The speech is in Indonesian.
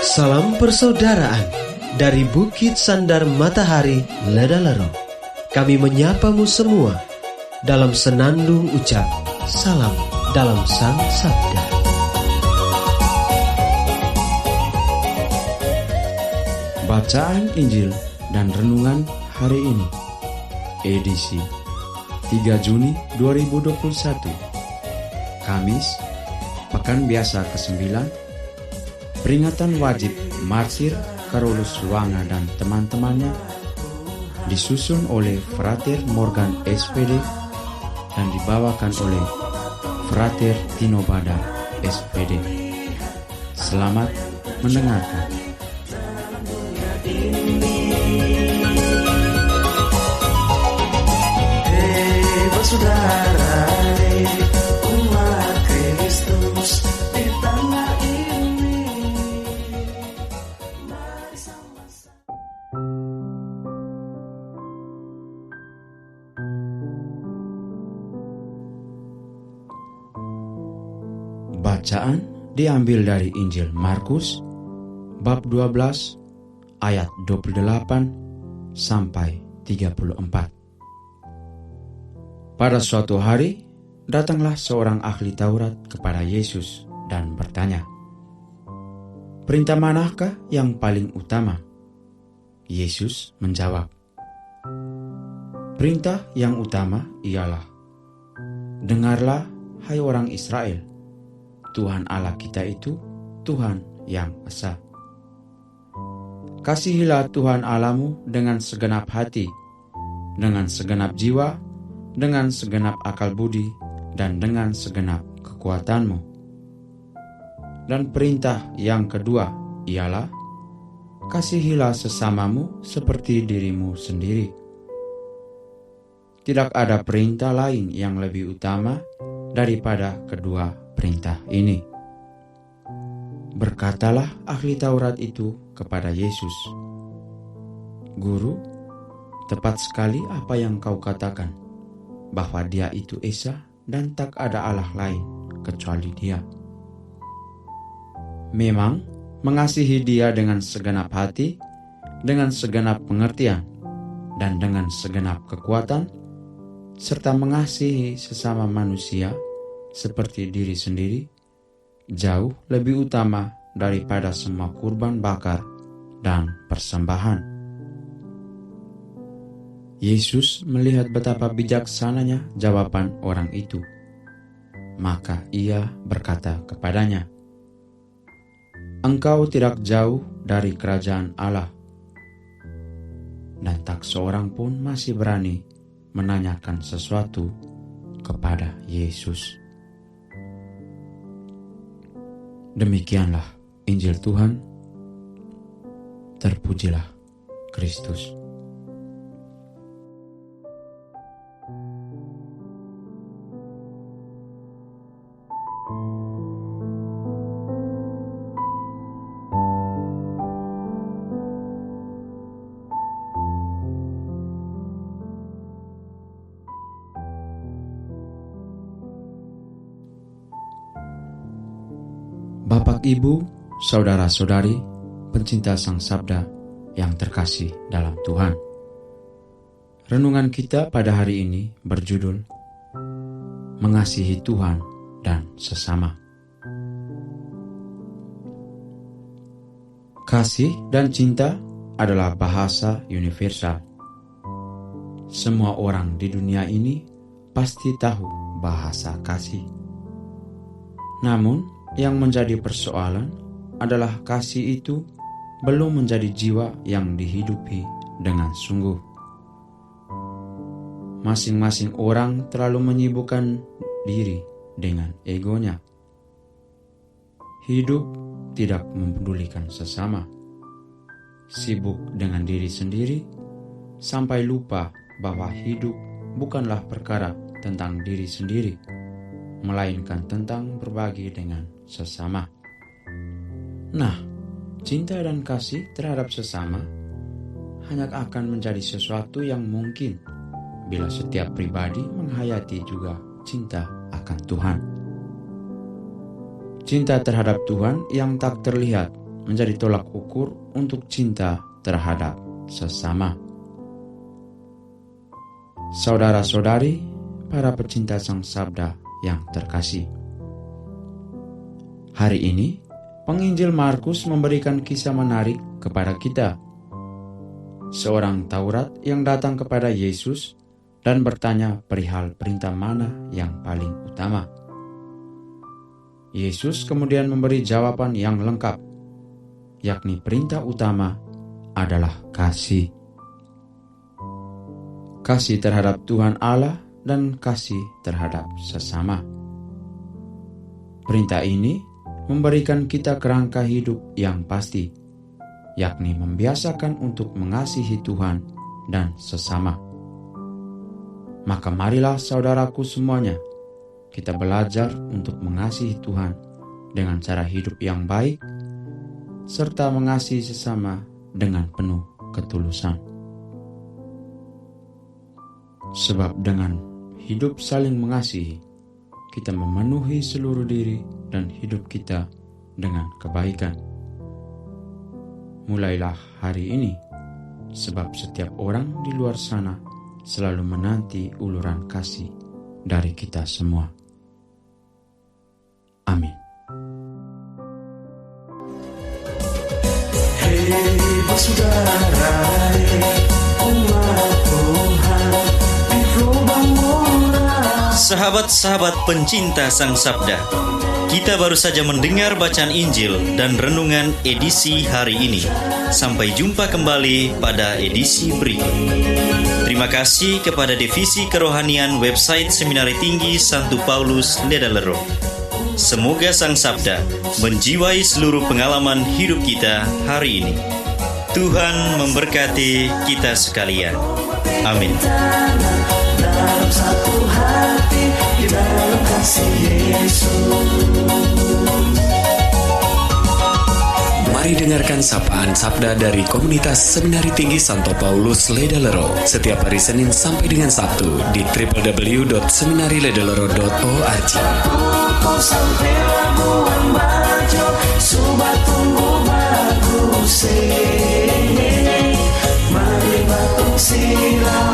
Salam persaudaraan dari Bukit Sandar Matahari Ledalero. Kami menyapamu semua dalam senandung ucap salam dalam Sang Sabda. Bacaan Injil dan Renungan hari ini, edisi 3 Juni 2021, Kamis, Pekan Biasa ke-9, peringatan wajib Marsir Carolus Wanga dan teman-temannya, disusun oleh Frater Morgan SPD dan dibawakan oleh Frater Tino Badar SPD. Selamat mendengarkan. Saudara, umat Kristus di tanah ini, mari sama-sama. Bacaan diambil dari Injil Markus bab 12 ayat 28 sampai 34. Pada suatu hari, datanglah seorang ahli Taurat kepada Yesus dan bertanya, "Perintah manakah yang paling utama?" Yesus menjawab, "Perintah yang utama ialah, dengarlah, hai orang Israel, Tuhan Allah kita itu Tuhan yang esa. Kasihilah Tuhan Allahmu dengan segenap hati, dengan segenap jiwa, dengan segenap akal budi, dan dengan segenap kekuatanmu. Dan perintah yang kedua ialah, kasihilah sesamamu seperti dirimu sendiri. Tidak ada perintah lain yang lebih utama daripada kedua perintah ini." Berkatalah ahli Taurat itu kepada Yesus, "Guru, tepat sekali apa yang kau katakan, bahwa Dia itu Esa dan tak ada Allah lain kecuali Dia. Memang mengasihi Dia dengan segenap hati, dengan segenap pengertian, dan dengan segenap kekuatan, serta mengasihi sesama manusia seperti diri sendiri, jauh lebih utama daripada semua kurban bakar dan persembahan." Yesus melihat betapa bijaksananya jawaban orang itu. Maka ia berkata kepadanya, "Engkau tidak jauh dari kerajaan Allah." Dan tak seorang pun masih berani menanyakan sesuatu kepada Yesus. Demikianlah Injil Tuhan. Terpujilah Kristus. Bapak, Ibu, saudara-saudari, pencinta Sang Sabda yang terkasih dalam Tuhan. Renungan kita pada hari ini berjudul Mengasihi Tuhan dan Sesama. Kasih dan cinta adalah bahasa universal. Semua orang di dunia ini pasti tahu bahasa kasih. Namun, yang menjadi persoalan adalah kasih itu belum menjadi jiwa yang dihidupi dengan sungguh. Masing-masing orang terlalu menyibukkan diri dengan egonya. Hidup tidak mempedulikan sesama. Sibuk dengan diri sendiri sampai lupa bahwa hidup bukanlah perkara tentang diri sendiri, melainkan tentang berbagi dengan sesama. Nah, cinta dan kasih terhadap sesama hanya akan menjadi sesuatu yang mungkin bila setiap pribadi menghayati juga cinta akan Tuhan. Cinta terhadap Tuhan yang tak terlihat menjadi tolak ukur untuk cinta terhadap sesama. Saudara-saudari, para pecinta Sang Sabda yang terkasih, hari ini penginjil Markus memberikan kisah menarik kepada kita. Seorang Taurat yang datang kepada Yesus dan bertanya perihal perintah mana yang paling utama. Yesus kemudian memberi jawaban yang lengkap, yakni perintah utama adalah kasih. Kasih terhadap Tuhan Allah dan kasih terhadap sesama. Perintah ini memberikan kita kerangka hidup yang pasti, yakni membiasakan untuk mengasihi Tuhan dan sesama. Maka marilah saudaraku semuanya, kita belajar untuk mengasihi Tuhan dengan cara hidup yang baik, serta mengasihi sesama dengan penuh ketulusan. Sebab dengan hidup saling mengasihi, kita memenuhi seluruh diri dan hidup kita dengan kebaikan. Mulailah hari ini, sebab setiap orang di luar sana selalu menanti uluran kasih dari kita semua. Amin. Hei bersaudara, umat Tuhan di lubang murah. Sahabat-sahabat pencinta Sang Sabda, kita baru saja mendengar bacaan Injil dan renungan edisi hari ini. Sampai jumpa kembali pada edisi berikut. Terima kasih kepada Divisi Kerohanian website Seminari Tinggi Santo Paulus Ledalero. Semoga Sang Sabda menjiwai seluruh pengalaman hidup kita hari ini. Tuhan memberkati kita sekalian. Amin. Dalam satu hati, di dalam kasih Yesus. Mari dengarkan sapaan sabda dari komunitas Seminari Tinggi Santo Paulus Ledalero setiap hari Senin sampai dengan Sabtu di www.seminariledalero.org. Kau sampai Labuan Bajo, Subat tunggu bagus. Mari batuk sila